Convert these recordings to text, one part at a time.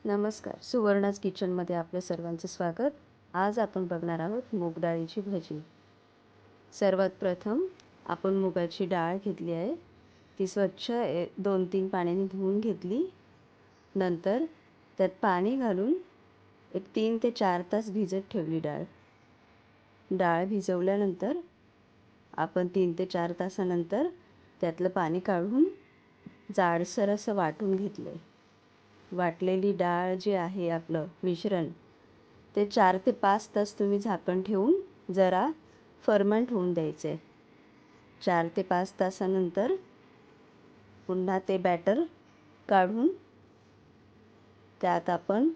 नमस्कार, सुवर्णाज किचनमध्ये आपल्या सर्वांचं स्वागत. आज आपण बघणार आहोत मूग डाळीची भजी. सर्वात प्रथम आपण मुगाची डाळ घेतली आहे. ती स्वच्छ 2-3 पाण्याने धुवून घेतली. नंतर त्यात पाणी घालून एक 3 ते 4 तास भिजत ठेवली डाळ. डाळ भिजवल्यानंतर आपण 3 ते 4 तासानंतर त्यातलं पाणी काढून जाडसर असं वाटून घेतलं आहे. वाटलेली डाळ जी आहे आपलं मिश्रण ते 4 ते 5 तास तुम्ही झाकण ठेवून जरा फर्मंट होऊन द्यायचं आहे. 4 ते 5 तासानंतर पुन्हा ते बॅटर काढून त्यात आपण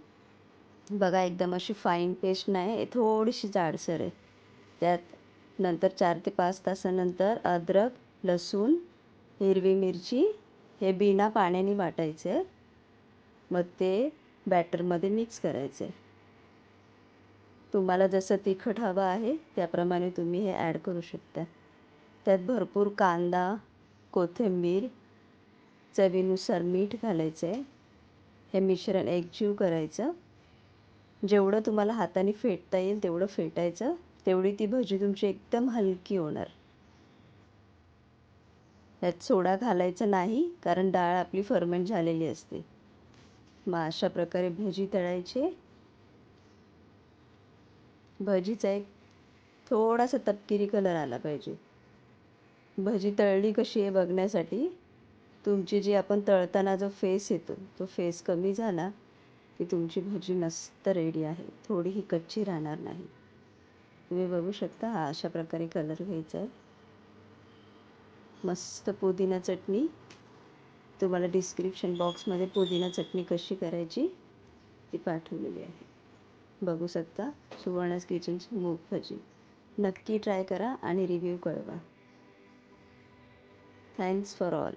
बघा एकदम अशी फाईन पेस्ट नाही, थोडीशी जाडसर आहे. त्यात नंतर 4 ते 5 तासानंतर अद्रक, लसूण, हिरवी मिरची हे बिना पाण्याने वाटायचे आहे. मग ते बॅटरमध्ये मिक्स करायचं आहे. तुम्हाला जसं तिखट हवं आहे त्याप्रमाणे तुम्ही हे ॲड करू शकता. त्यात भरपूर कांदा, कोथिंबीर, चवीनुसार मीठ घालायचं आहे. हे मिश्रण एकजीव करायचं. जेवढं तुम्हाला हाताने फेटता येईल तेवढं फेटायचं, तेवढी ती भजी तुमची एकदम हलकी होणार. त्यात सोडा घालायचा नाही, कारण डाळ आपली फर्मेंट झालेली असते. मग अशा प्रकारे भजी तळायचे. भजीचा एक थोडासा तपकिरी कलर आला पाहिजे. भजी तळली कशी आहे बघण्यासाठी तुमची जी आपण तळताना जो फेस येतो तो फेस कमी झाला की तुमची भजी मस्त रेडी आहे. थोडीही कच्ची राहणार नाही. तुम्ही बघू शकता हा अशा प्रकारे कलर घ्यायचा आहे. मस्त पुदिना चटणी, तुम्हाला डिस्क्रिप्शन बॉक्समध्ये पुदिना चटणी कशी करायची ती पाठवलेली आहे. बघू शकता सुवर्णाज किचनची मूग भजी. नक्की ट्राय करा आणि रिव्ह्यू कळवा. Thanks for all.